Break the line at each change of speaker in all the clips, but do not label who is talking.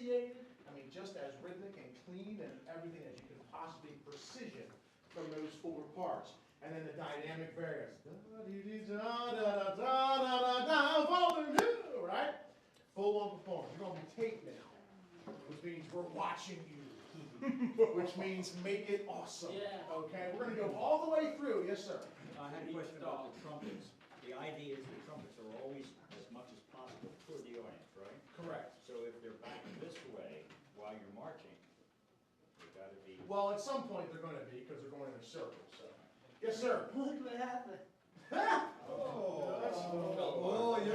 enunciated, I mean, just as rhythmic and clean and everything as you can possibly precision from those four parts. And then the dynamic variants. Right? Full-on performance. You're going to be taped now, which means we're watching you, which means make it awesome.
Yeah.
Okay? We're going to go all the way through. Yes, sir?
I had a question about the trumpets. The idea is the trumpets are always as much as possible toward the audience, right?
Correct.
So if they're back this way while you're marching, they've got to be...
Well, at some point they're going to be, because they're going in a circle. So, yes, sir?
Look what happened.
Oh,
yeah.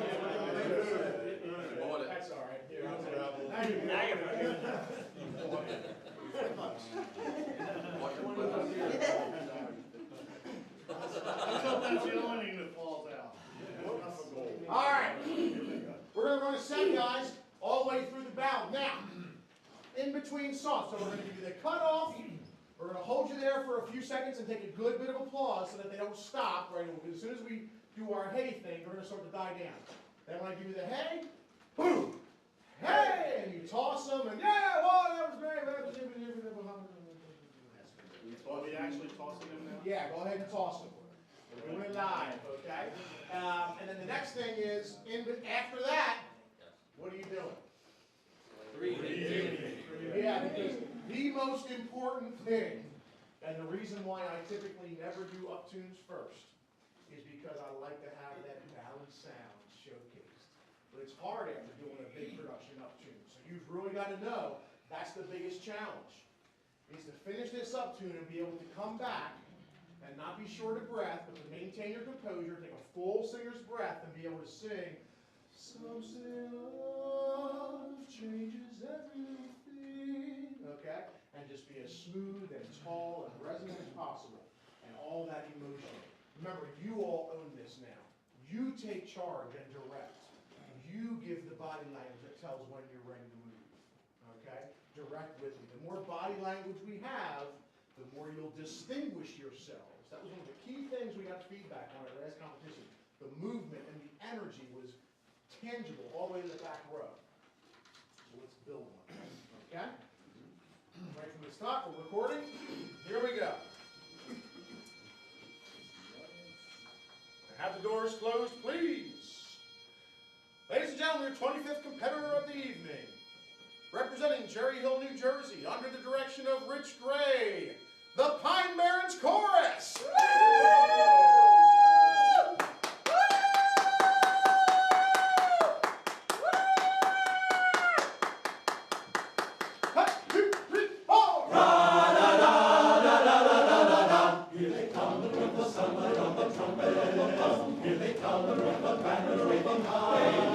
That's all right. Here, I'll take it.
Now you're
I thought that's the only thing that falls out.
All right. We're going to run a set, guys, all the way through the ballad. Now, in between songs, so we're going to give you the cutoff. We're going to hold you there for a few seconds and take a good bit of applause so that they don't stop, right? Because as soon as we do our hey thing, they're going to start to die down. Then when I give you the hey, boom, hey, and you toss them, and yeah, well, that was great.
Are we actually tossing them now?
Yeah, go ahead and toss them. We're doing it live, okay? And then the next thing is, after that, what are you doing? Yeah, because the most important thing, and the reason why I typically never do uptunes first, is because I like to have that balanced sound showcased. But it's hard after doing a big production uptune. So you've really got to know that's the biggest challenge, is to finish this uptune and be able to come back and not be short of breath, but to maintain your composure, take a full singer's breath, and be able to sing, "Some say love changes everything," okay? And just be as smooth and tall and resonant as possible, and all that emotion. Remember, you all own this now. You take charge and direct. You give the body language that tells when you're ready to move, okay? Direct with me. The more body language we have, the more you'll distinguish yourselves. That was one of the key things we got feedback on our last competition. The movement and the energy was tangible all the way to the back row. So let's build one. Okay? Right from the start, we're recording. Here we go. Have the doors closed, please. Ladies and gentlemen, your 25th competitor of the evening. Representing Cherry Hill, New Jersey, under the direction of Rich Gray, the Pine Barrens Chorus.
Here they come, the triple summer of the trumpet. Here they come, the red banners waving high.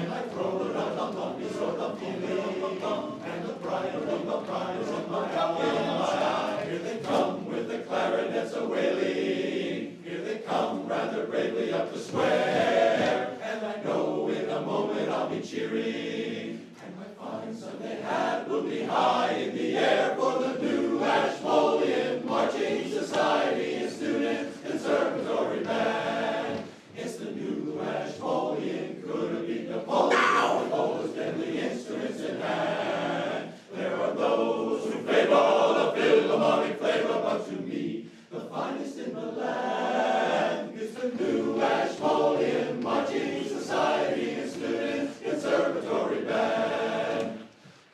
I throw around a lumpy sort of feeling, and the pride of the pride is in my eye. Here they come with the clarinets a wailing. Here they come rather bravely up the square, and I know in a moment I'll be cheering, and my fine Sunday hat will be high in the air for the new Ashmolean Marching Society and Students Conservatory Band. It's the new Ashmolean, could it be Napoleon with all those deadly instruments in hand? There are those who favor the Philharmonic flavor, but to me, the finest in the land is the new Ashmolean Marching Society and Students Conservatory Band.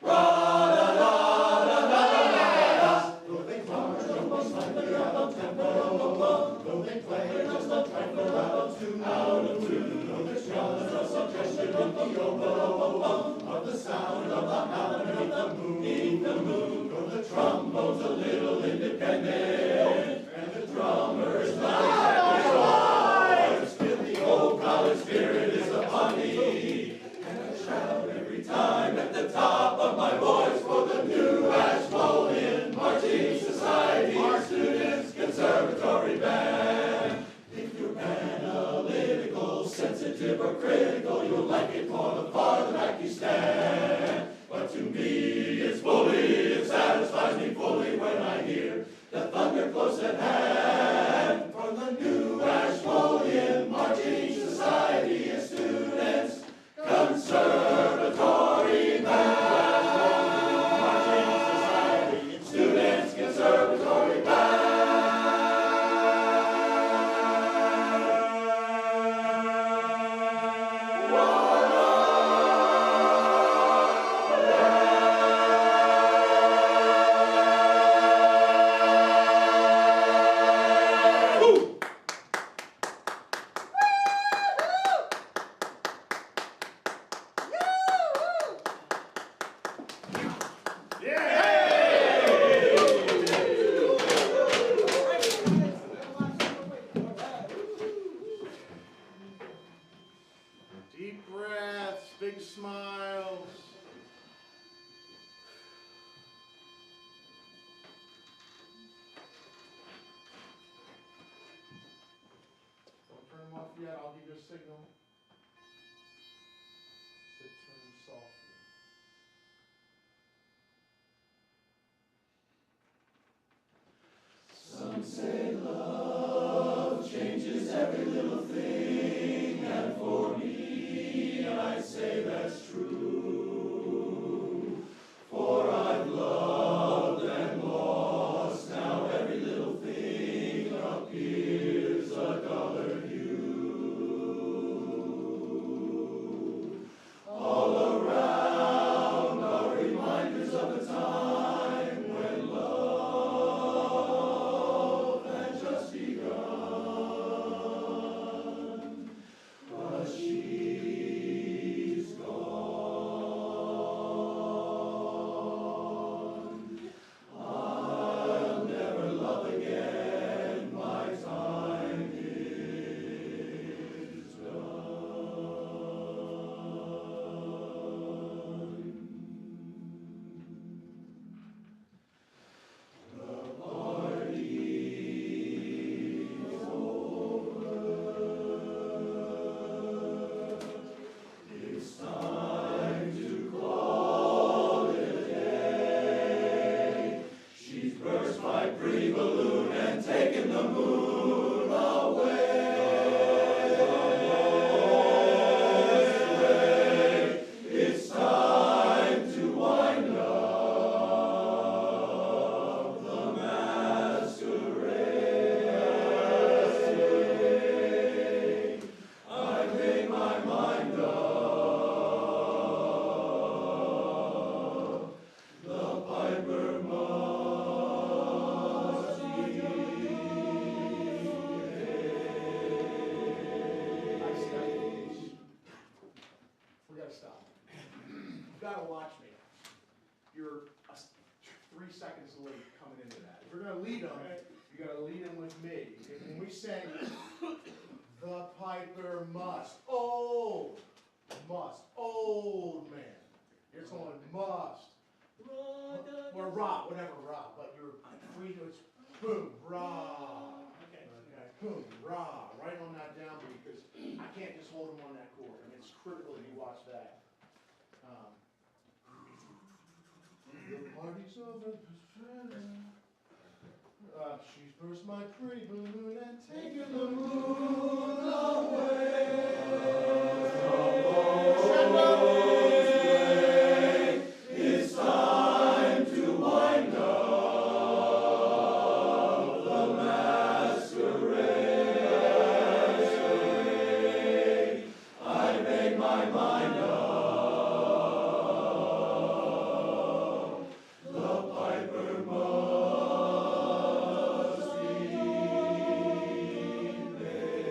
Ra-da-da-da-da-da-da. Though they march almost slightly out of tempo, though they play just a trifle out of tune, though there's just a suggestion of the oboe, of the sound of the hound beneath the moon, though the trombone's a little independent, and the drummer is not exactly sure, still the old college spirit is upon me, and I shout every time at the top of my voice for the new Ashmolean Marching Society Students Conservatory Band. If you're analytical, sensitive, or critical, you'll like it more the farther back you stand. But to me, it's fully, it satisfies me fully when I hear the thunder close at hand from the new Ashmolean Marching Society and Students Conservatory Band.
Deep breaths, big smiles. Don't turn them off yet, I'll give you a signal to turn softly.
Some say love changes every little thing, and for me, I say that's true. For I've loved and lost, now every little thing appears a duller hue. All around are reminders of a time when love had just begun, but she's gone. I'll never love again, my time is done. The party's over. It's time to call it a day. She's burst my pretty balloon and taken the moon away. It's time to wind up the masquerade. I made my mind up. The piper must be
We gotta stop. You gotta watch me. You're 3 seconds late coming into that. If you're gonna lead them, you gotta lead them with me. When we say, the piper must, old man. You're going must. Or rah, whatever rah, but you're free to, it's boom, rah.
Okay.
Okay, boom, rah, right on that downbeat, because I can't just hold them on that chord. I mean, it's critical that you watch that. The party's over. She's burst my pretty balloon and taken the moon away.
It's time to wind up the masquerade. I made my mind up. The piper must be paid.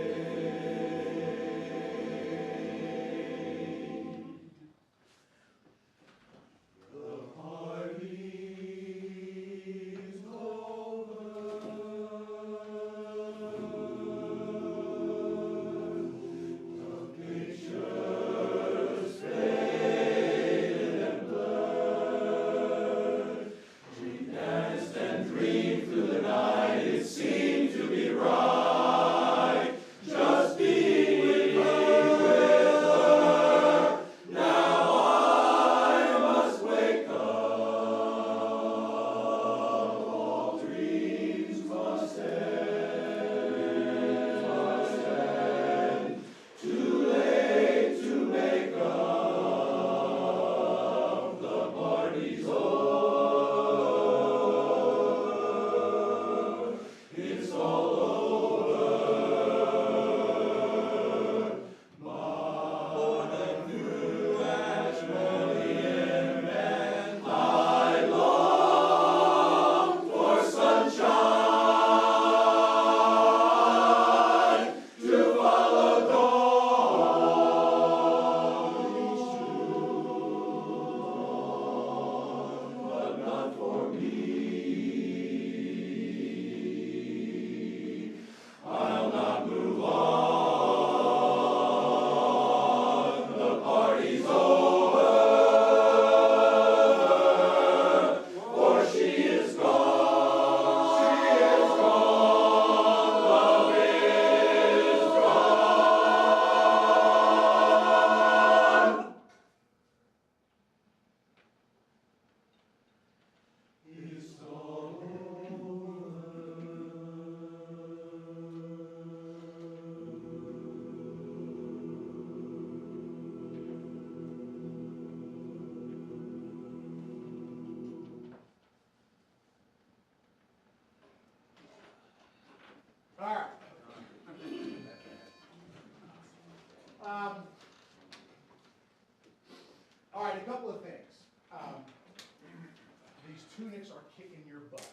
tunics are kicking your butt.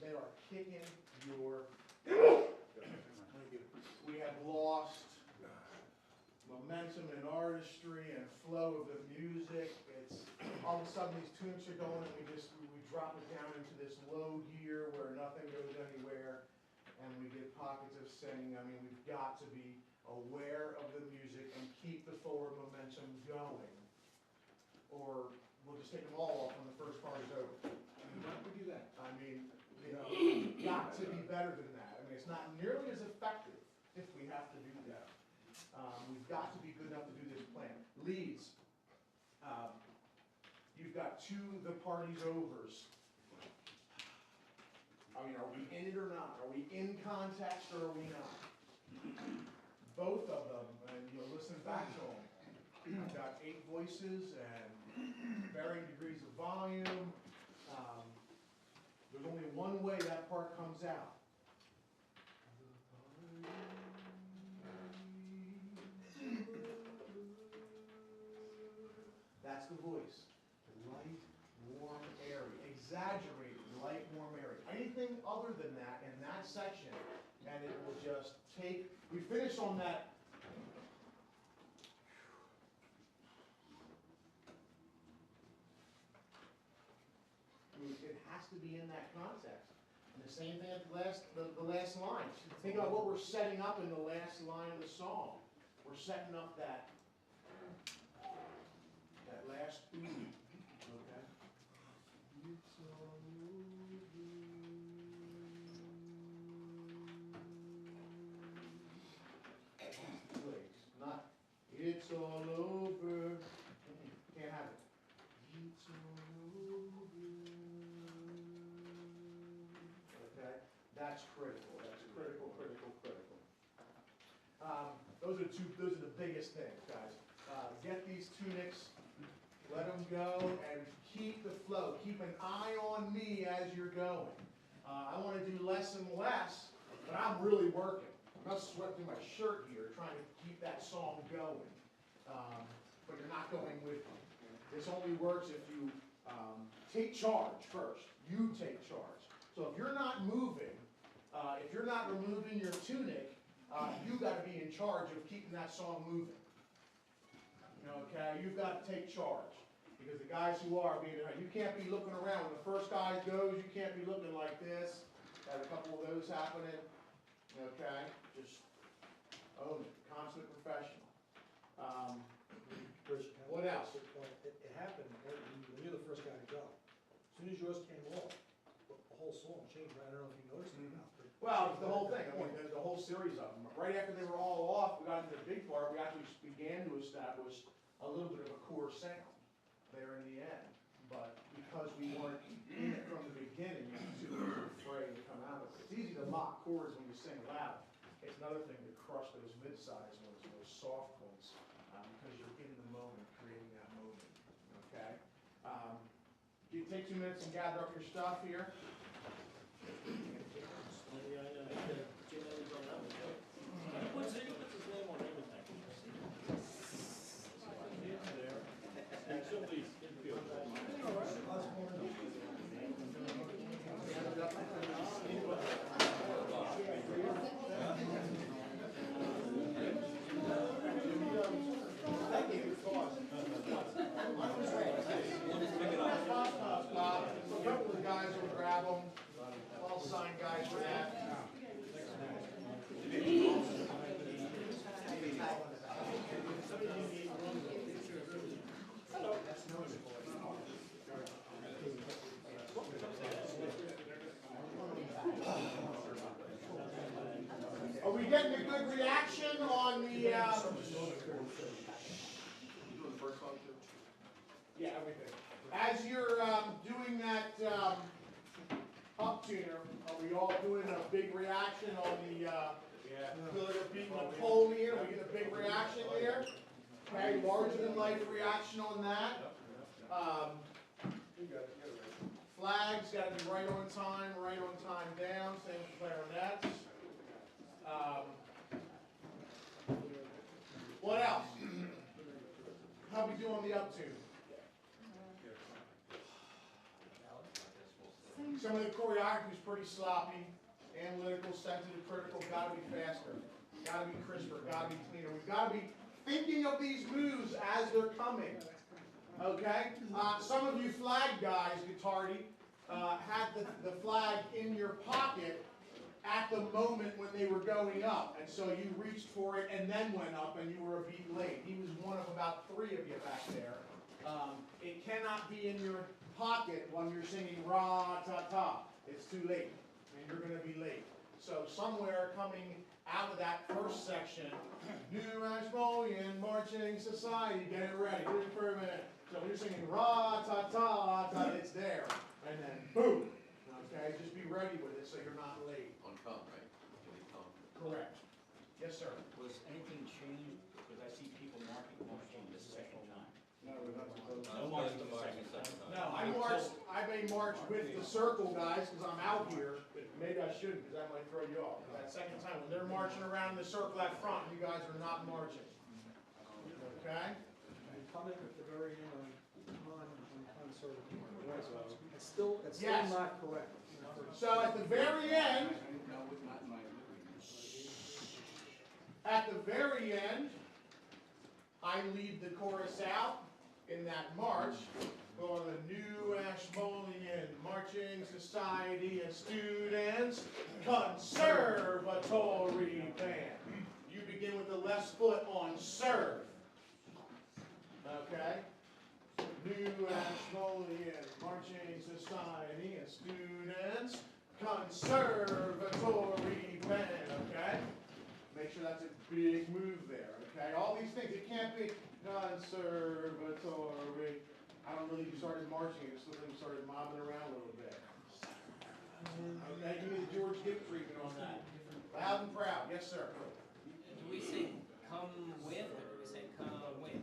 They are kicking your butt. We have lost momentum and artistry and flow of the music. It's all of a sudden these tunics are going and we drop it down into this low gear where nothing goes anywhere and we get pockets of singing. I mean, we've got to be aware of the music and keep the forward momentum going, or we'll just take them all off when the first part is over.
Why don't we do that?
I mean, you know, we've got to be better than that. I mean, it's not nearly as effective if we have to do that. We've got to be good enough to do this plan. Leads. You've got the party's overs. I mean, are we in it or not? Are we in context or are we not? Both of them, and you'll listen back to them. I've got 8 voices and varying degrees of volume. There's only one way that part comes out. That's the voice. Light, warm, airy. Exaggerated, light, warm, airy. Anything other than that in that section, and it will just take, we finish on that. It has to be in that context. And the same thing at the last line. Think about what we're setting up in the last line of the song. We're setting up that last ooh. Okay. It's all over. Please, not it's all over. Can't have it. It's all over. Okay, that's critical. That's critical. Those are the biggest things, guys. Get these tunics, let them go, and keep the flow. Keep an eye on me as you're going. I want to do less and less, but I'm really working. I'm not sweating through my shirt here, trying to keep that song going. But you're not going with me. This only works if you take charge first. You take charge. So if you're not moving, if you're not removing your tunic, you got to be in charge of keeping that song moving. Okay, you've got to take charge. Because the guys who are being, you can't be looking around. When the first guy goes, you can't be looking like this. Got a couple of those happening. Okay, just own it. Consummate professional. What else?
It happened when you're the first guy to go. As soon as yours came off, the whole song changed. I don't know if you noticed it or not.
Well, the whole thing. I mean, there's a whole series of them. Right after they were all off, we got into the big part. We actually began to establish a little bit of a core sound there in the end. But because we weren't in it from the beginning, you were afraid to come out of it. It's easy to mock chords when you sing loud. It's another thing to crush those mid-size ones, those soft ones, because you're in the moment, creating that moment. Okay? You take 2 minutes and gather up your stuff here.
What's his name on everything? Somebody's infield.
Thank you. A couple of guys will grab them. All signed guys for that. Are we getting a good reaction on the,
You doing the first one too?
yeah, everything. As you're doing that up tuner, are we all doing a big reaction on the beating Napoleon? Are we getting a big reaction there? Okay, larger than life reaction on that. Flags got to be right on time down, same for clarinets. What else? How we do on the up tune? Some of the choreography is pretty sloppy, analytical, sensitive, critical, gotta be faster, gotta be crisper, gotta be cleaner. We've gotta be thinking of these moves as they're coming, okay? Some of you flag guys, Guitardi, had the flag in your pocket at the moment when they were going up, and so you reached for it and then went up and you were a beat late. He was one of about 3 of you back there. It cannot be in your pocket when you're singing ra-ta-ta. It's too late, and you're going to be late. So somewhere coming out of that first section, New Ashmolean Marching Society, get it ready, ready for a minute. So when you're singing ra-ta-ta, it's there, and then boom. Okay, just be ready with it so you're not late.
On come, right? Really come.
Correct. Yes, sir.
Was anything changed, because I see people marching the second time?
No, we're not supposed to.
No marching the second time.
No, I may march with the circle guys because I'm out here, but maybe I shouldn't because that might throw you off. That second time, when they're marching around the circle out front, you guys are not marching. Okay?
And coming at the very end on sort of, it's still
Yes.
not correct.
So at the very end, I lead the chorus out in that march for the New Ashmolean Marching Society and Students Conservatory Band. You begin with the left foot on serve. Okay? New Ashmolean Marching Society and Students Conservatory Band, okay? Make sure that's a big move there, okay? All these things, it can't be conservatory. I don't really started marching, it still think started mobbing around a little bit. Okay, give me the George Gibb treatment on that. Loud and proud, yes, sir.
Do we say come with, or do we say come with?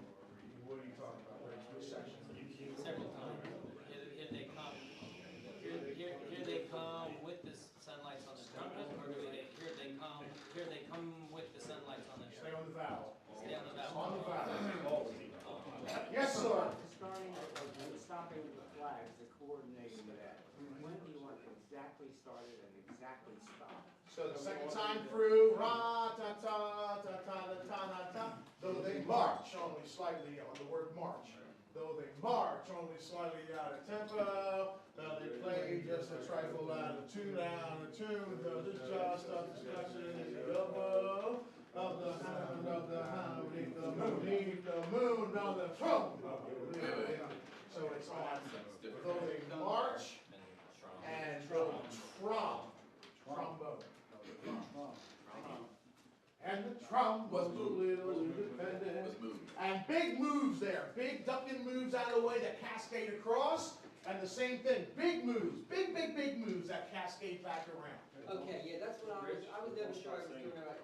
What are you talking about? Which section?
Several times. Here they come. Here they come with the sunlights on the trumpet, or do they? Here they come with the sunlights on the
Stay
trumpet.
on the vowel.
Stay on the
On
vowel.
the vowel. Yes, sir.
Starting with stopping the flags, the coordinating of that. When do you want exactly started and exactly stopped?
So the second time through, ra ta ta ta ta ta ta ta ta. Though they march only slightly on the word march. Though they march only slightly out of tempo. Though they play just a trifle out of tune. Though it's just a discussion in the elbow of the hound, beneath the moon, on the throne. So it's on. Though they march and trombone. And the trump was a little independent. And big moves there, big ducking moves out of the way that cascade across. And the same thing, big moves, big moves that cascade back around.
Okay, yeah, that's what I was never sure I was doing it right.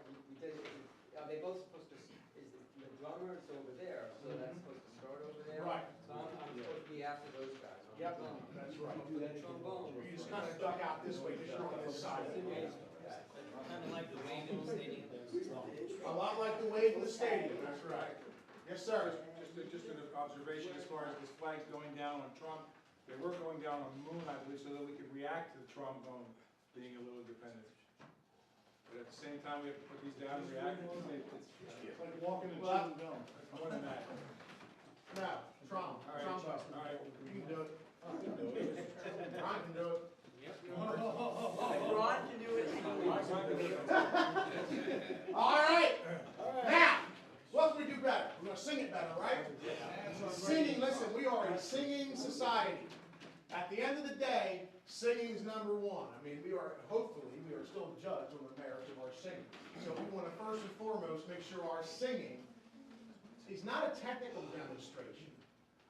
Are they both supposed to, is the drummer is over there, so that's supposed to start over there?
Right.
So I'm supposed to be after those guys.
Yep, that's right.
The trombone.
You just kind of duck out this way, because you're on this side.
Kind of like the wave in the stadium.
A lot like the wave in the stadium, that's right. Yes, sir.
Just an observation as far as this flag's going down on Trump. They were going down on Moon, I believe, so that we could react to the trombone being a little dependent. But at the same time, we have to put these down and react.
It's like walking and
Well,
chewing gum.
More than that.
Now, trombone.
All right.
You can do it. Ron can do it.
Ron can do it.
All right. Now, what can we do better? We're going to sing it better, right? Singing, listen, we are a singing society. At the end of the day, singing is number one. I mean, hopefully, we are still judged on the merits of our singing. So we want to first and foremost make sure our singing is not a technical demonstration,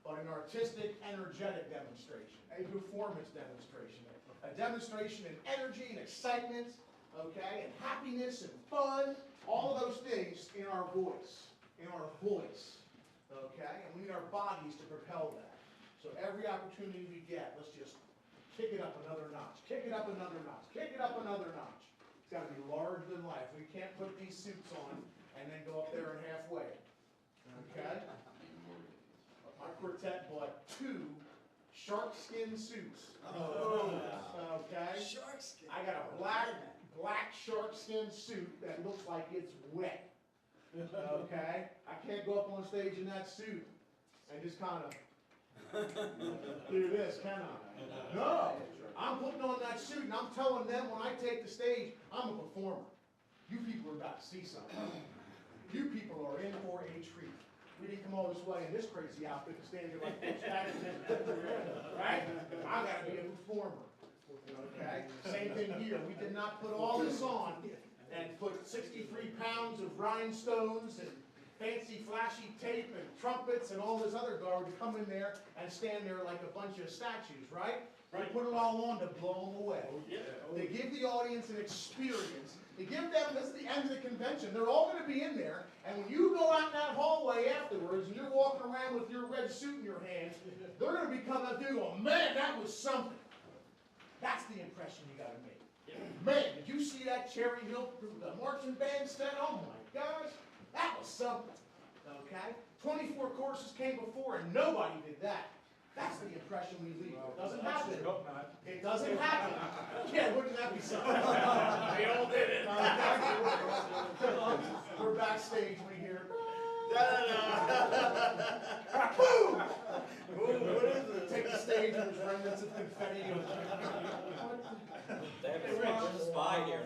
but an artistic, energetic demonstration, a performance demonstration, a demonstration in energy and excitement, okay, and happiness and fun, all of those things in our voice, okay, and we need our bodies to propel that. So every opportunity we get, let's just kick it up another notch, kick it up another notch, kick it up another notch. It's got to be larger than life. We can't put these suits on and then go up there and halfway, okay? My quartet bought 2 shark skin suits.
Oh.
Okay?
Shark skin.
I got a black shark skin suit that looks like it's wet. Okay? I can't go up on stage in that suit and just kind of do this, can I? No. I'm putting on that suit and I'm telling them when I take the stage, I'm a performer. You people are about to see something. You people are in for a treat. We didn't come all this way in this crazy outfit to stand here like four statues. Right? I gotta be a performer. Okay? Same thing here. We did not put all this on and put 63 pounds of rhinestones and fancy flashy tape and trumpets and all this other garbage to come in there and stand there like a bunch of statues, right? We put it all on to blow them away. To give the audience an experience. To give them, this is the end of the convention. They're all going to be in there, and when you go out in that hallway afterwards and you're walking around with your red suit in your hand, they're going to become a dude. Oh man, that was something. That's the impression you got to make. Man, did you see that Cherry Hill marching band set? Oh my gosh, that was something. Okay? 24 courses came before and nobody did that. That's the impression we leave. It doesn't happen. It doesn't happen. Yeah, wouldn't that be something? They all did it. We're backstage, we hear. Boom! What is it? Take the stage and there's remnants of confetti.
There's a spy here.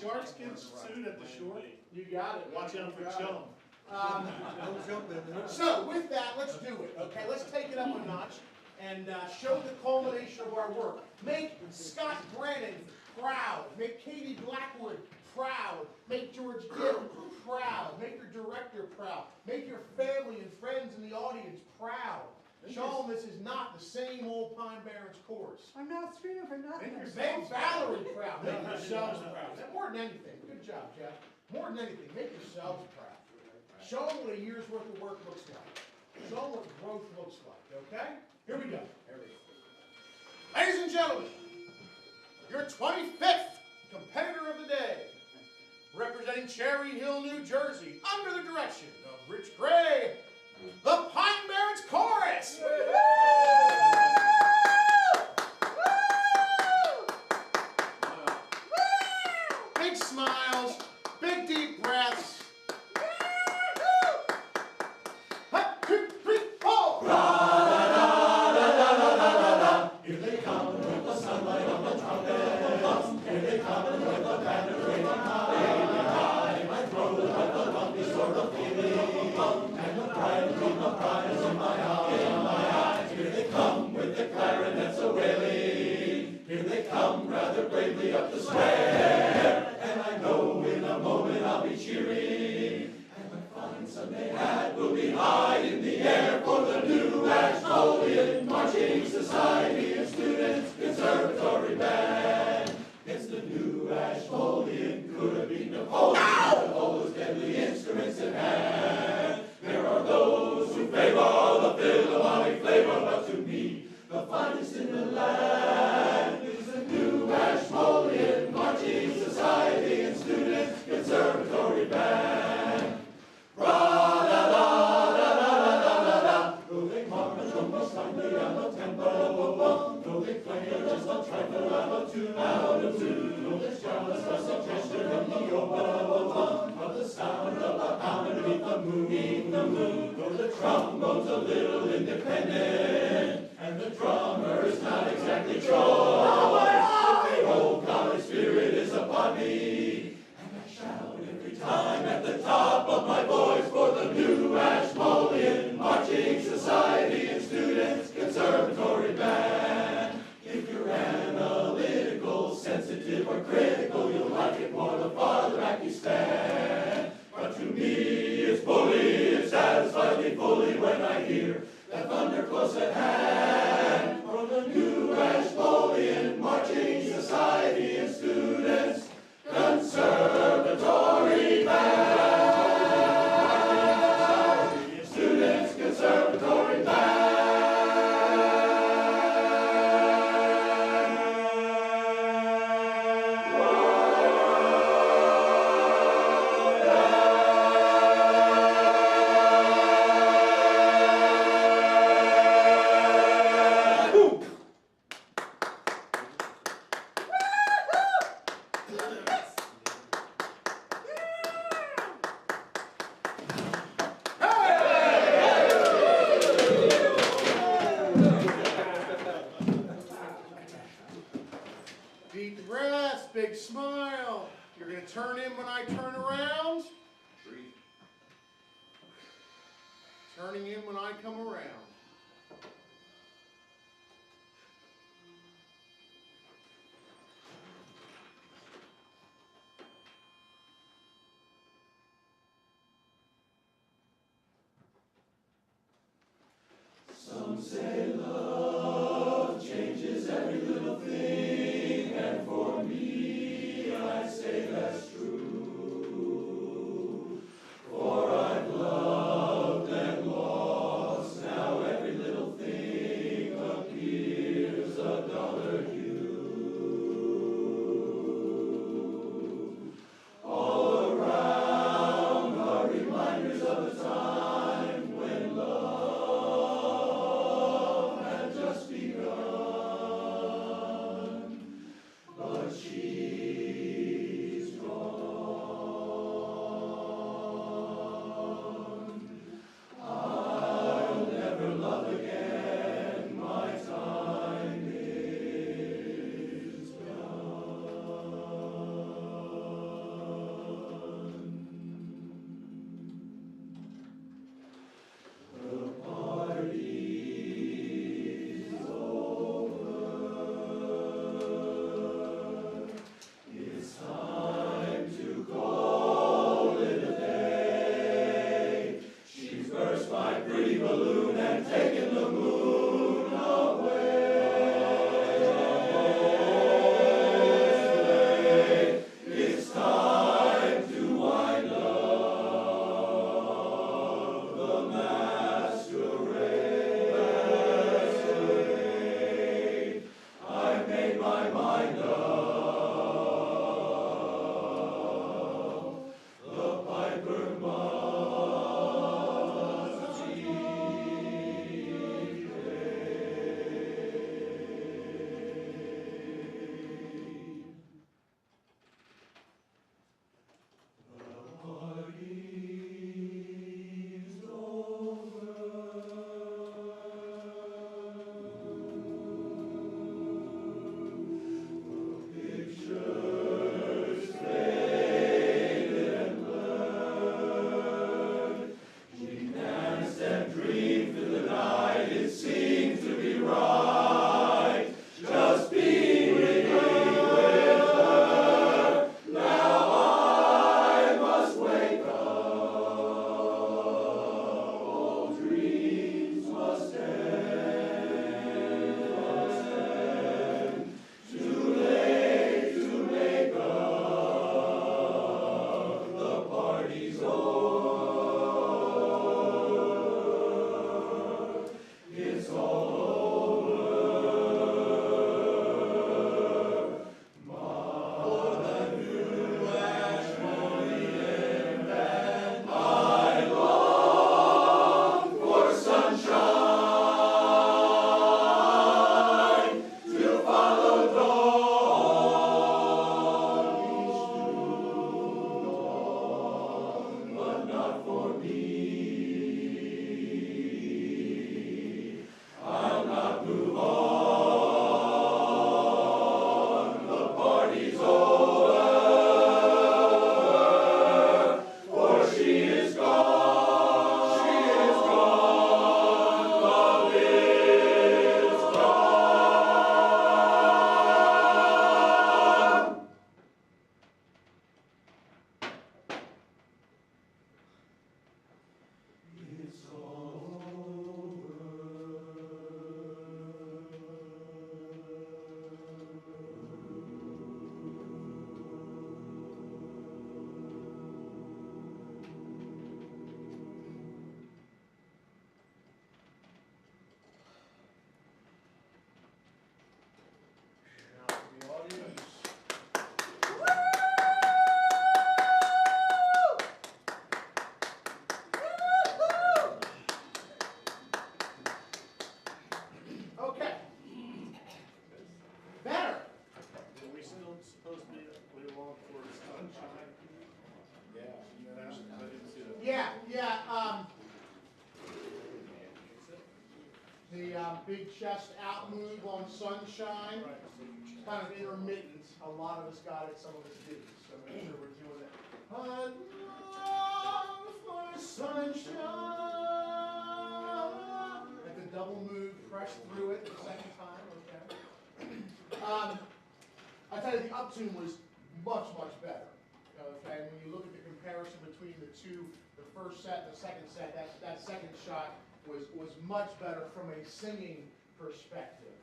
Shark skin suit at the shore.
You got it.
Watch out for chum.
Don't jump in.
So with that, let's do it. Okay, let's take it up a notch and show the culmination of our work. Make Scott Brannon proud. Make Katie Blackwood proud. Make George Gibb proud. Make your director proud. Make your family and friends in the audience proud. Show them this is not the same old Pine Barrens course.
I'm not screaming for nothing.
Make Valerie proud. Make yourselves proud. More than anything. Good job, Jeff. More than anything, make yourselves proud. Show them what a year's worth of work looks like. Show them what growth looks like, okay? Here we go. Ladies and gentlemen, your 25th competitor of the day, representing Cherry Hill, New Jersey, under the direction of Rich Gray, the Pine Barrens Chorus! Big smiles, big deep breaths. 1, 2, 3, 4.
Here they come with the sunlight on the trumpet. Here they come with the banner waving high. My throat with the lumpy sort of feeling, and the pride in my eyes. Here they come with the clarinets a wailing. Here they come rather bravely up the square, and I know in a moment I'll be cheering. And my fine Sunday hat will be high in the air for the new Ashmolean Marching Society and Students Conservatory Band. It's the new Ashmolean, could have been Napoleon with all those deadly instruments in hand. There are those who favor the Philharmonic flavor, but to me, the finest in the land is the new Ashmolean Marching Society and Students Conservatory Band. Ra-da-da-da-da-da-da-da. Though they march on the slightly out of tempo, though they play just a trifle out of tune, though there's just a suggestion in the oboe of the sound of the pound beneath the moon, though the trombone's a little independent, and the drummer is not exactly Troy. The old college spirit is upon me, and I shout every time at the top of my voice for the new Ashmolean Marching Society and Students Conservatory Band. If you're analytical, sensitive, or critical, you'll like it more the farther back you stand. But to me, it's bully, it satisfies me fully when I hear that thunder close at hand from the new Ashmolean Marching Society and Students Conservatory Band. Students Conservatory Band.
smile. You're gonna turn in when I turn around. Turning in when I come around.
Some say love changes every little thing, and for me, I say that's true. For I've loved and lost now
big chest out move on Sunshine. Kind of intermittent. A lot of us got it, some of us didn't. So make sure we're doing that. I long for sunshine. That's a double move. Press through it the second time. Okay. I tell you, the uptune was much, much better. Okay, when you look at the comparison between the two, the first set and the second set, that second shot was much better from a singing perspective.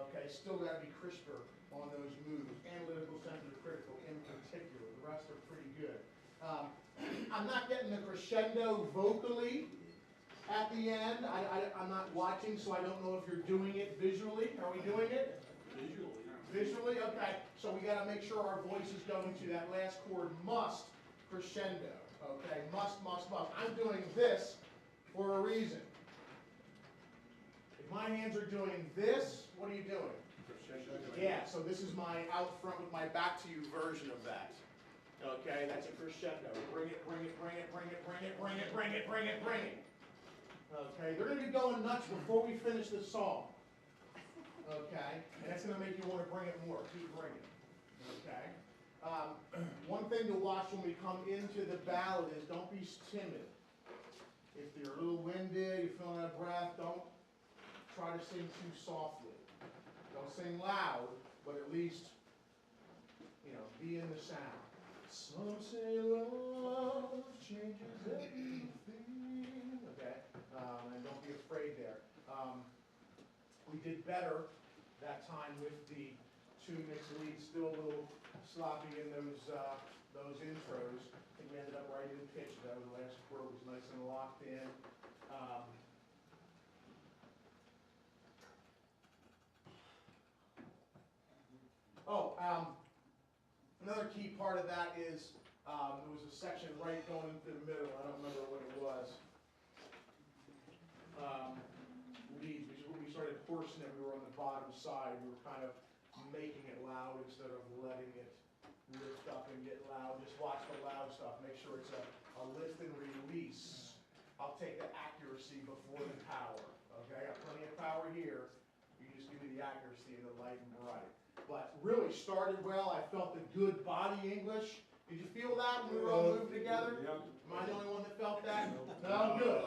Okay, still got to be crisper on those moves. Analytical, sensitive, critical in particular. The rest are pretty good. I'm not getting the crescendo vocally at the end. I'm not watching, so I don't know if you're doing it visually. Are we doing it?
Visually.
Visually? Okay. So we got to make sure our voice is going to that last chord must crescendo. Okay? Must, must, must. I'm doing this for a reason. If my hands are doing this, what are you doing? Yeah, so this is my out front with my back to you version of that. Okay, that's a crescendo. Bring it, bring it, bring it, bring it, bring it, bring it, bring it, bring it, bring it. Okay, they're going to be going nuts before we finish this song. Okay, and that's going to make you want to bring it more. Keep bringing. Okay. One thing to watch when we come into the ballad is don't be timid. If you're a little winded, you're feeling out of breath, don't try to sing too softly. Don't sing loud, but at least, be in the sound. Some say love changes everything. Okay, and don't be afraid there. We did better that time with the two mixed leads, still a little sloppy in those intros. I think we ended up right in pitch though. The last chord was nice and locked in. Another key part of that is there was a section right going into the middle. I don't remember what it was. Leads. We started horsing it. We were on the bottom side. We were kind of making it loud instead of letting it lift up and get loud. Just watch the loud stuff. Make sure it's a lift and release. I'll take the accuracy before the power. Okay, I got plenty of power here. You just give me the accuracy and the light and bright. But really started well. I felt the good body English. Did you feel that when we were all moving together?
Yep.
Am I the only one that felt that? No, good.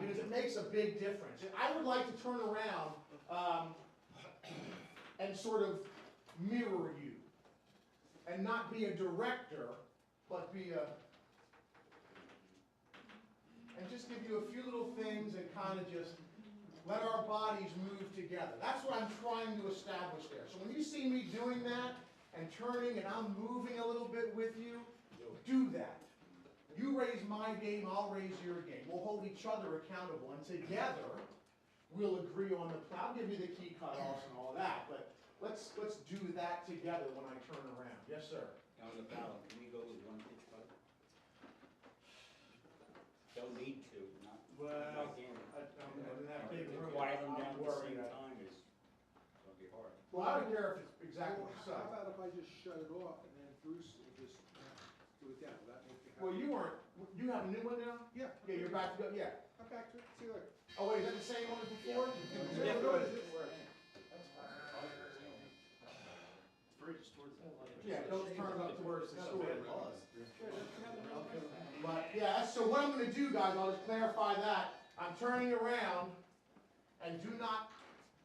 Because it makes a big difference. And I would like to turn around and sort of mirror you. And not be a director, but be and just give you a few little things and kind of just let our bodies move together. That's what I'm trying to establish there. So when you see me doing that and turning and I'm moving a little bit with you, do that. You raise my game, I'll raise your game. We'll hold each other accountable, and together we'll agree on the plan. I'll give you the key cutoffs and all that, but let's do that together when I turn around. Yes, sir.
On the ballot, can we go with one pitch cut? Don't need to, not.
Well,
Again,
in that big room,
quiet them
I'm
down at the
worried.
same time is gonna be hard.
Well, I don't care if it's exactly
Well,
what you
how
say.
about if I just shut it off and then Bruce will just do it down? Will that make you happy?
Well, you have a new one now?
Yeah.
Yeah, you're about to go, yeah.
I'm back to it. See you later.
Oh, wait, is that the same one as before?
Yeah, go ahead.
Yeah, don't turn it up to where it's distorted. But, yeah, so what I'm gonna do, guys, I'll just clarify that. I'm turning around, and do not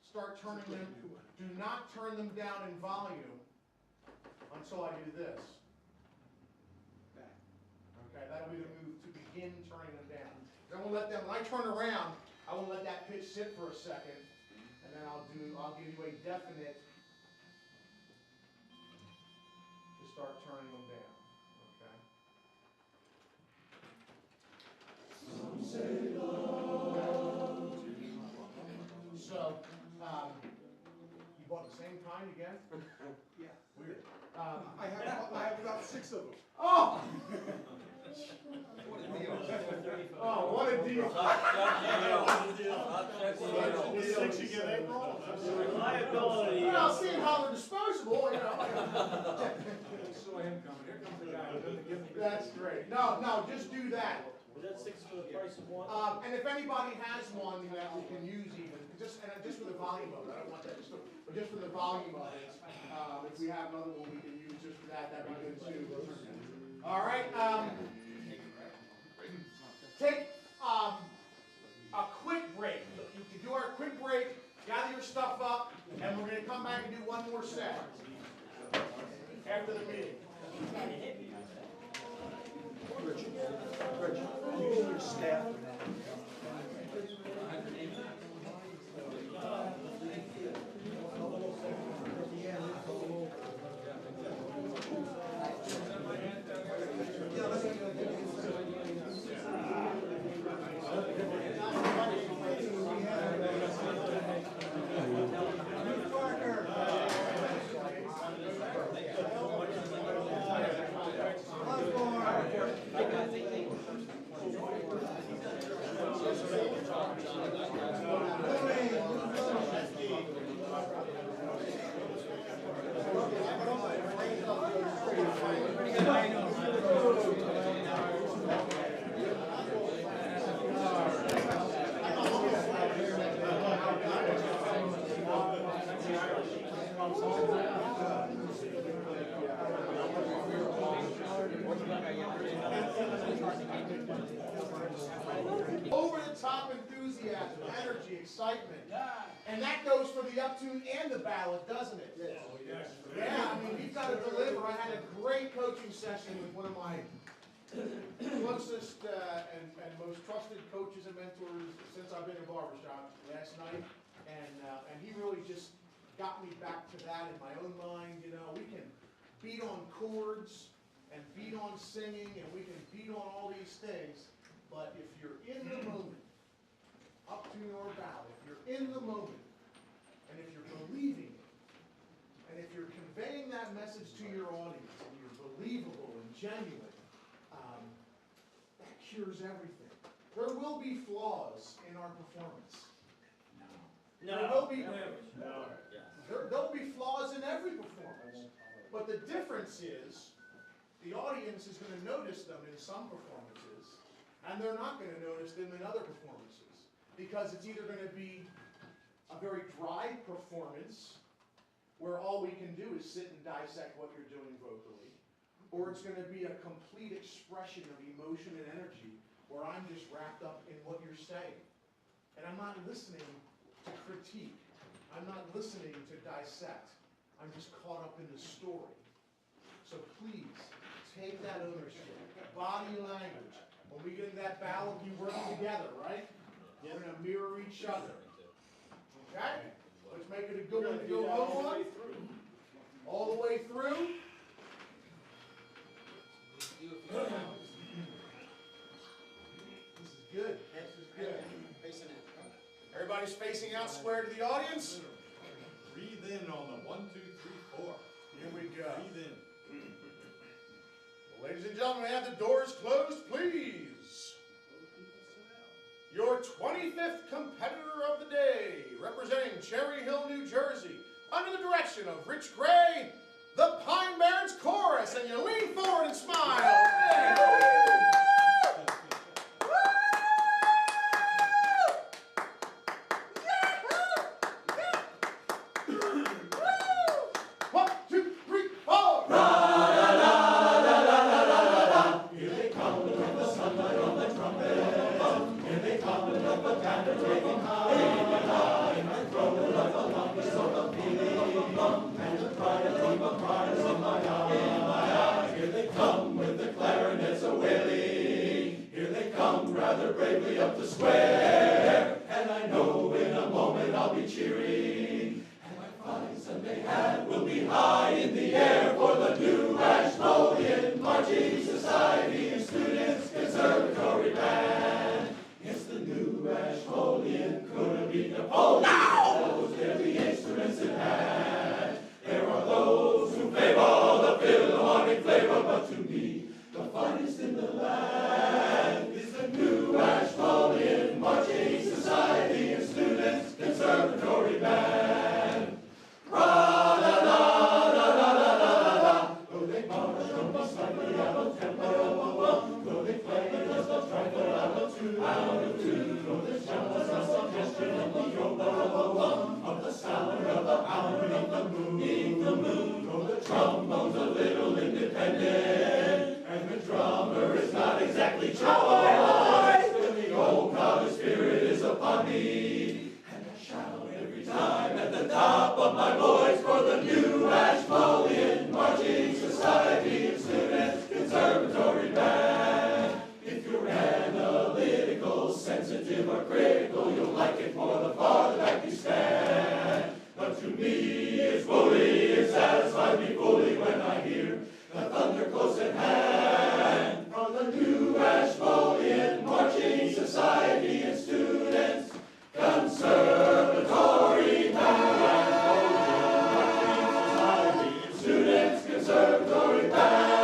start turning them, do not turn them down in volume until I do this.
Back.
Okay, that'll be the move to begin turning them down. Then we'll let them, when I turn around, I will let that pitch sit for a second, and then I'll give you a definite to start turning them down. Okay? So, you bought the same kind again?
Yeah.
Weird.
I have about 6 of them.
Oh! Oh, what a deal.
The 6 you get April?
Reliability.
Well, seeing how they're disposable,
Saw him coming. Here comes the guy who doesn't give me.
That's great. No, just do that.
Was that 6 for the price of one?
And if anybody has one that we can use even, just for the volume of it, I don't want that to stop, but just for the volume of it, if we have another one we can use just for that, that'd be good too. All right, take a quick break. You can do our quick break, gather your stuff up, and we're going to come back and do one more set after the meeting.
Rich, you and your staff.
Over-the-top enthusiasm, energy, excitement. And that goes for the uptune and the ballad, doesn't it? Yeah, I mean, we've got to deliver. I had a great coaching session with one of my closest and most trusted coaches and mentors since I've been in barbershop last night. And he really just got me back to that in my own mind. You know, we can beat on chords and beat on singing and we can beat on all these things. But if you're in the moment, uptune or ballad, if you're in the moment, and if you're believing it, and if you're conveying that message to your audience, and you're believable and genuine, that cures everything. There will be flaws in our performance. There'll be flaws in every performance. But the difference is, the audience is going to notice them in some performances, and they're not going to notice them in other performances. Because it's either going to be a very dry performance, where all we can do is sit and dissect what you're doing vocally, or it's going to be a complete expression of emotion and energy, where I'm just wrapped up in what you're saying. And I'm not listening to critique. I'm not listening to dissect. I'm just caught up in the story. So please, take that ownership. Body language. When we get into that ballad, we work together, right? We're going to mirror each other. Okay? Let's make it a good one to go home on. All the way through. This is good. This is good. Everybody's facing out square to the audience.
Breathe in on the 1, 2, 3, 4.
Here we go.
Breathe in.
Well, ladies and gentlemen, have the doors closed, please. Your 25th competitor of the day, representing Cherry Hill, New Jersey, under the direction of Rich Gray, the Pine Barrens Chorus, and you lean forward and smile. One, two, three, four.
Here they come with the sunlight on the trumpet. Here they come with the banner waving high, and I throw it like a lucky sort of feeling, and the pride from the prize in my eye. Here they come with the clarinets a wailing. Here they come rather bravely up the square, and I know in a moment I'll be cheering. And my fine Sunday hat will be high in the air for the new Ashmolean Marching Society and Students Conservatory Band. It's the new Ashmolean, couldn't be Napoleon. Those they're the instruments in hand. There are those who favor the Philharmonic flavor, but to me, the finest in the land is the new Ashmolean Marching Society and Students Conservatory Band. trombone's a little independent, and the drummer is not exactly Joe. Still the old college spirit is upon me, and I shout every time at the top of my voice for the new Ashmolean Marching Society and Students Conservatory Band. If you're analytical, sensitive, or critical, you'll like it more the farther back you stand. But to me, it's woolly, it satisfies me fully when I hear the thunder close at hand. From the new Ashmolean Marching Society and Students Conservatory Band. Marching Society and Students Conservatory Band.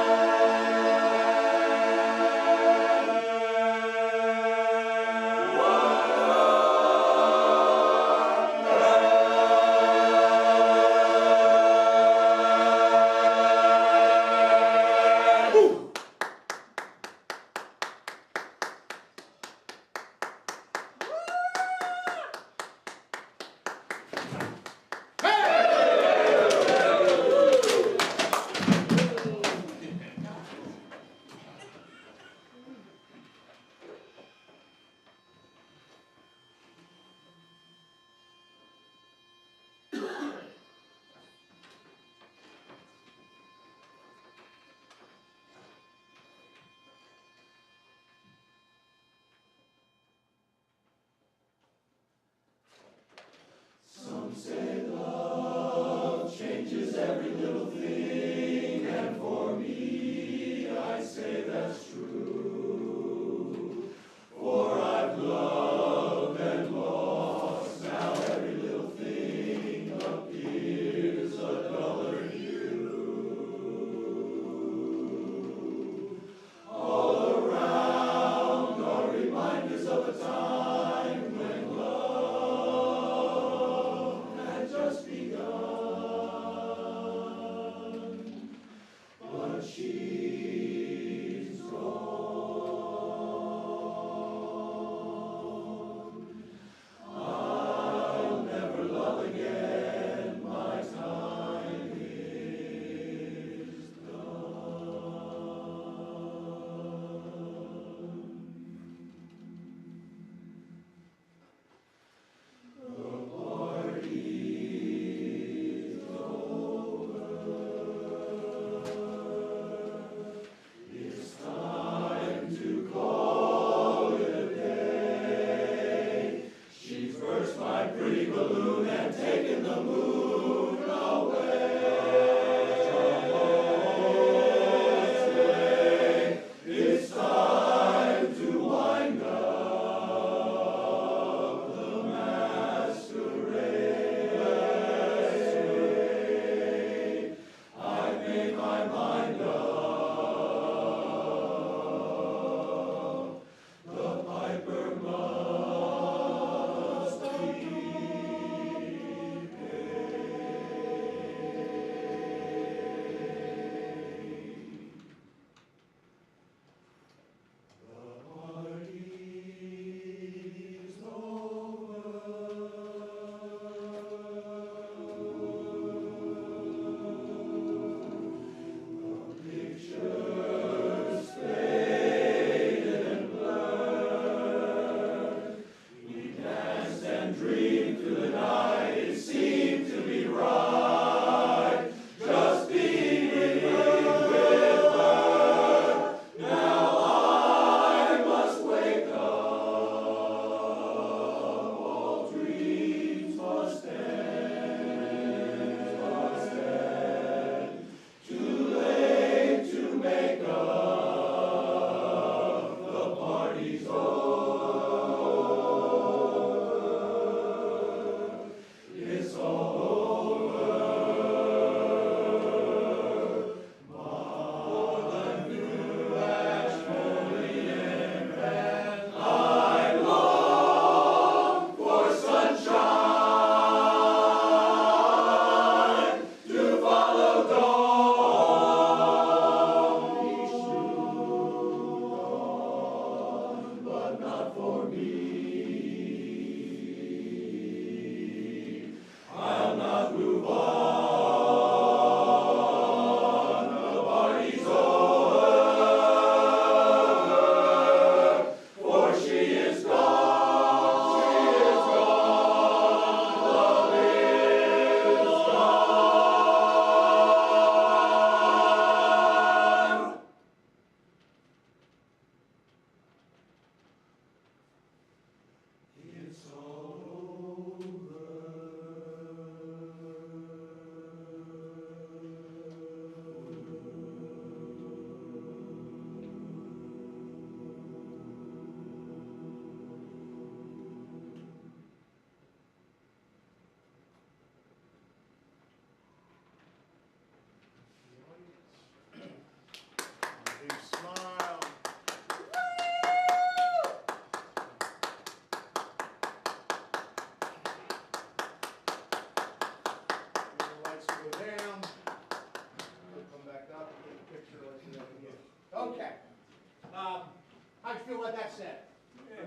Ed?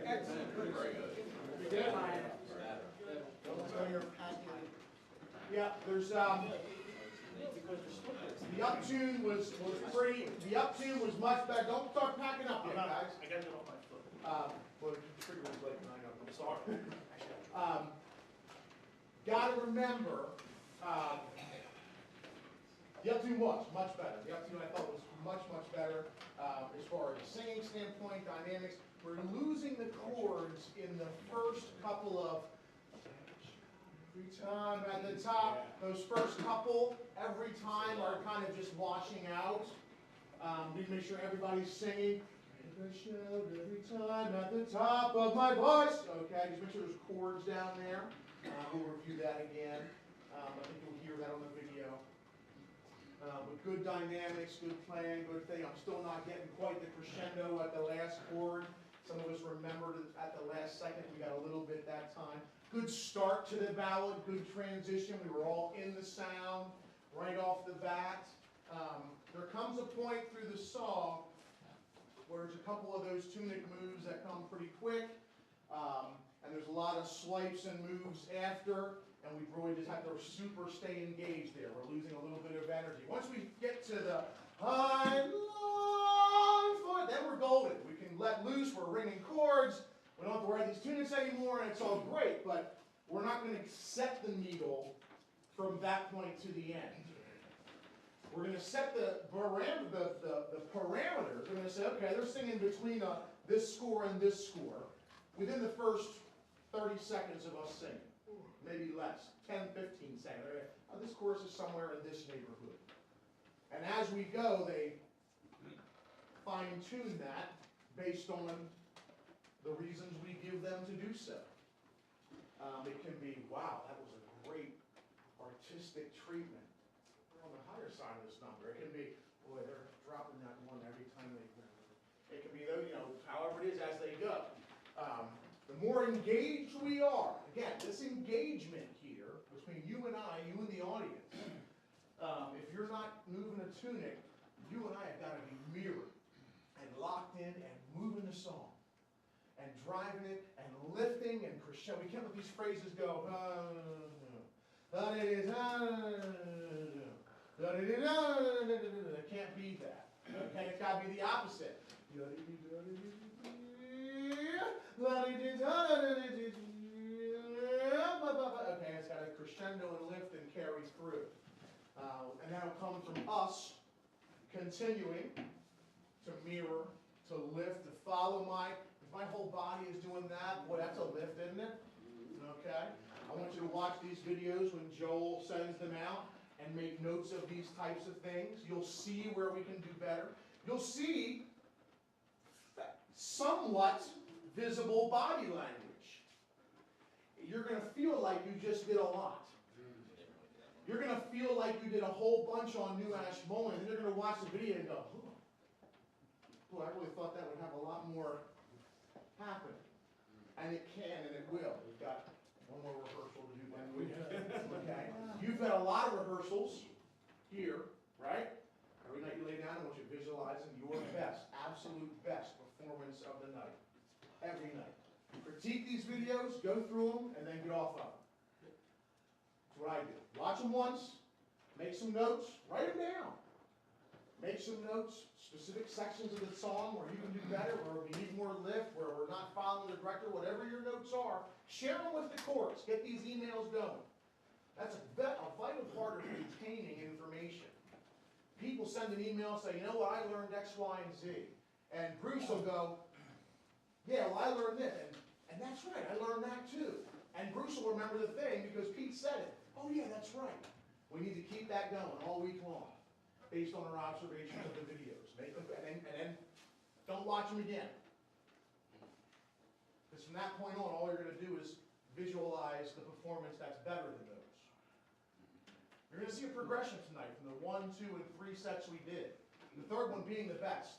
Excellent.
Very good.
Good.
Yeah, there's, the uptune was pretty, the uptune was much better. Don't start packing up yet, guys.
I gotta get off my foot.
Well, you triggered it late, and I know, I'm sorry. Gotta remember, the uptune was much better. The uptune I thought was much, much better, as far as singing standpoint, dynamics. We're losing the chords in the first couple of, every time at the top, those first couple, every time are kind of just washing out. We make sure everybody's singing. I shout every time at the top of my voice. Okay, just make sure there's chords down there. We'll review that again. I think you'll hear that on the video. But good dynamics, good playing, good thing. I'm still not getting quite the crescendo at the last chord. Some of us remembered it at the last second. We got a little bit that time. Good start to the ballad, good transition. We were all in the sound right off the bat. There comes a point through the song where there's a couple of those tunic moves that come pretty quick, and there's a lot of swipes and moves after, and we really just have to super stay engaged there. We're losing a little bit of energy. Once we get to the I long for, then we're golden. We can let loose, we're ringing chords, we don't have to write these tunics anymore, and it's all great, but we're not going to set the needle from that point to the end. We're going to set the parameters. We're going to say, okay, they're singing between this score and this score within the first 30 seconds of us singing. Maybe less, 10, 15 seconds. This chorus is somewhere in this neighborhood. And as we go, they fine-tune that based on the reasons we give them to do so. It can be, wow, that was a great artistic treatment. We're on the higher side of this number. It can be, boy, they're dropping that one every time they. It can be, however it is as they go. The more engaged we are, again, this engagement here between you and I, you and the audience. If you're not moving a tunic, you and I have got to be mirrored and locked in and moving the song and driving it and lifting and crescendo. We can't let these phrases go. It can't be that. Okay, it's got to be the opposite. Okay, it's got a crescendo and lift and carry through. And that'll come from us continuing to mirror, to lift, to follow if my whole body is doing that, boy, that's a lift, isn't it? Okay? I want you to watch these videos when Joel sends them out and make notes of these types of things. You'll see where we can do better. You'll see somewhat visible body language. You're going to feel like you just did a lot. You're going to feel like you did a whole bunch on New Ashmole, and then you're going to watch the video and go, oh, boy, I really thought that would have a lot more happen. And it can, and it will. We've got one more rehearsal to do then. Okay? You've got a lot of rehearsals here, right? Every night you lay down, I want you visualizing your best, absolute best performance of the night. Every night. Critique these videos, go through them, and then get off of them. That's what I do. Watch them once, make some notes, write them down. Make some notes, specific sections of the song where you can do better, where we need more lift, where we're not following the director, whatever your notes are, share them with the chorus. Get these emails going. That's a vital part of retaining information. People send an email and say, you know what, I learned X, Y, and Z. And Bruce will go, yeah, well, I learned this. And that's right, I learned that too. And Bruce will remember the thing because Pete said it. Oh yeah, that's right. We need to keep that going all week long based on our observations of the videos. Make them, and then don't watch them again. Because from that point on, all you're going to do is visualize the performance that's better than those. You're going to see a progression tonight from the 1, 2, and 3 sets we did. The third one being the best.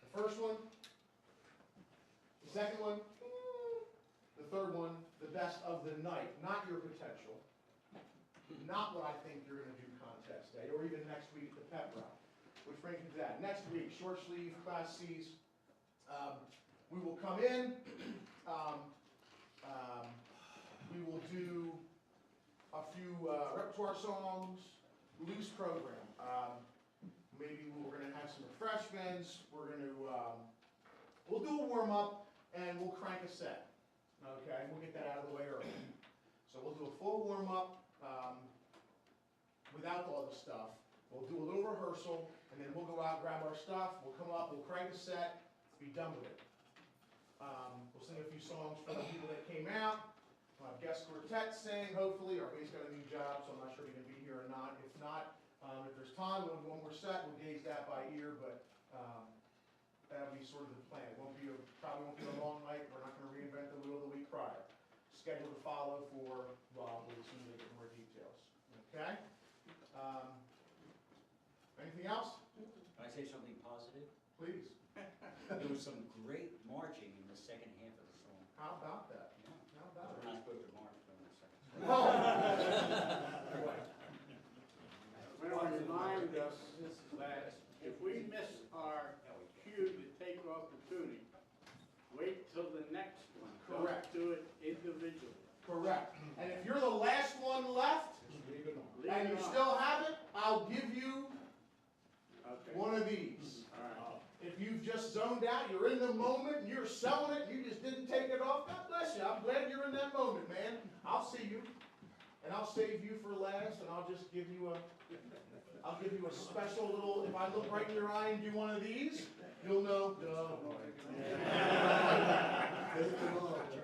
The first one, the second one, the third one, the best of the night. Not your potential. Not what I think you're going to do contest day, or even next week at the pep rally. Which brings me to that. Next week, short sleeve, class C's. We will come in, we will do a few repertoire songs, loose program. Maybe we're gonna have some refreshments, we're gonna, we'll do a warm-up, and we'll crank a set, okay? We'll get that out of the way early. So we'll do a full warm-up, without all the stuff. We'll do a little rehearsal, and then we'll go out, grab our stuff, we'll come up, we'll crank a set, be done with it. We'll sing a few songs for the people that came out. We'll have guest quartet sing, hopefully. Our bass got a new job, so I'm not sure if he's gonna be here or not. If not, if there's time, we'll do one more set, we'll gauge that by ear, but that'll be sort of the plan. It probably won't be a long night, we're not gonna reinvent the wheel the week prior. Schedule to follow for Rob as soon as they get more details, okay? Anything else?
Can I say something positive?
Please.
There was some great marching in the second half of the song.
How about that?
Yeah.
How about
We're
it?
not supposed to march during the second.
Oh.
Want to remind us that if we miss our cue to take off the tuning, wait till the next one.
Correct.
Don't do it individually.
Correct. And if you're the last one left,
Leave it on.
Leave
and
it
you
on.
still have it, I'll give you
Okay.
one of these.
All right.
If you've just zoned out, you're in the moment, and you're selling it, and you just didn't take it off, God bless you. I'm glad you're in that moment, man. I'll see you, and I'll save you for last, and I'll just give you a special little, if I look right in your eye and do one of these, you'll know.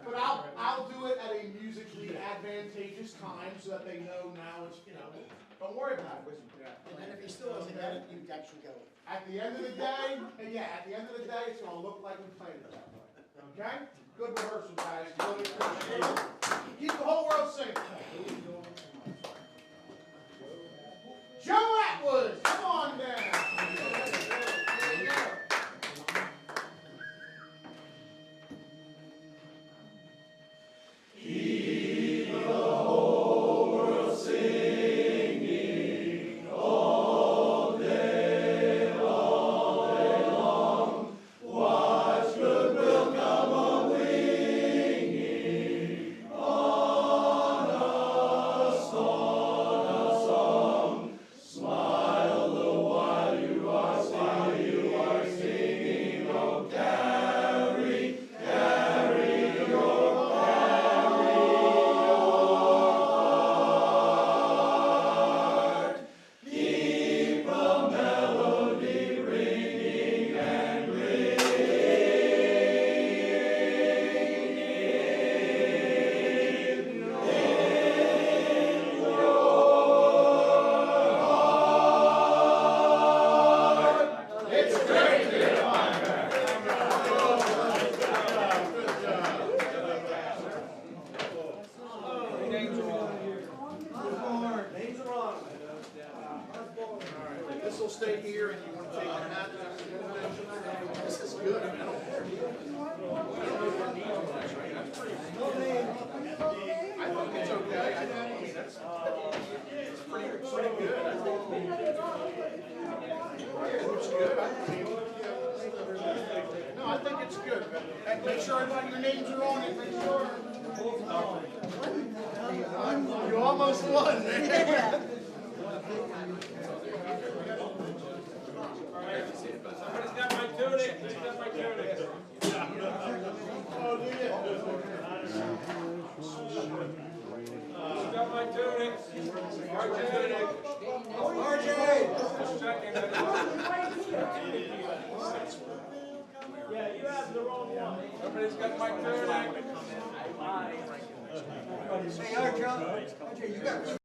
But I'll do it at a musically advantageous time so that they know now it's, don't worry about it.
And then if he still doesn't get it, you actually get it.
At the end of the day, it's gonna look like we played it that way. Okay? Good rehearsal, guys. Really appreciate it. Keep the whole world singing. Joe Atwood, come on down. There you go.
Keep the whole world singing all day long. Watch goodwill come a-winging on a song. Smile the while you are singing. Oh, carry your heart. Keep the melody ringing and ringing in your heart. It's great to find
This will stay here, and you want to take your hat. This is good. I don't know if it needs much, right? That's pretty. I think it's okay. I mean, that's pretty good. I think. It's good. No, I think it's good. And make sure everybody, your names are on it. Make sure. You almost won, man.
Somebody's got my tunic, who's got my tunic?
Oh, do you?
Who's got my tunic? RJ! Just checking.
Yeah, you have the wrong one.
Somebody's got my tunic.
Hey, RJ, you got